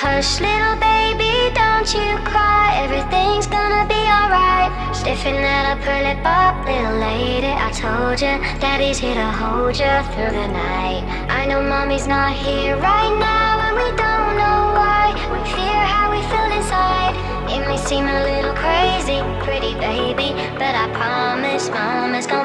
Hush, little baby, don't you cry. Everything's gonna be alright. Stiffen that up, pull it up, little lady. I told you, daddy's here to hold you through the night. I know mommy's not here right now, and we don't know why. We fear how we feel inside. It may seem a little crazy, pretty baby, but I promise mama's gonna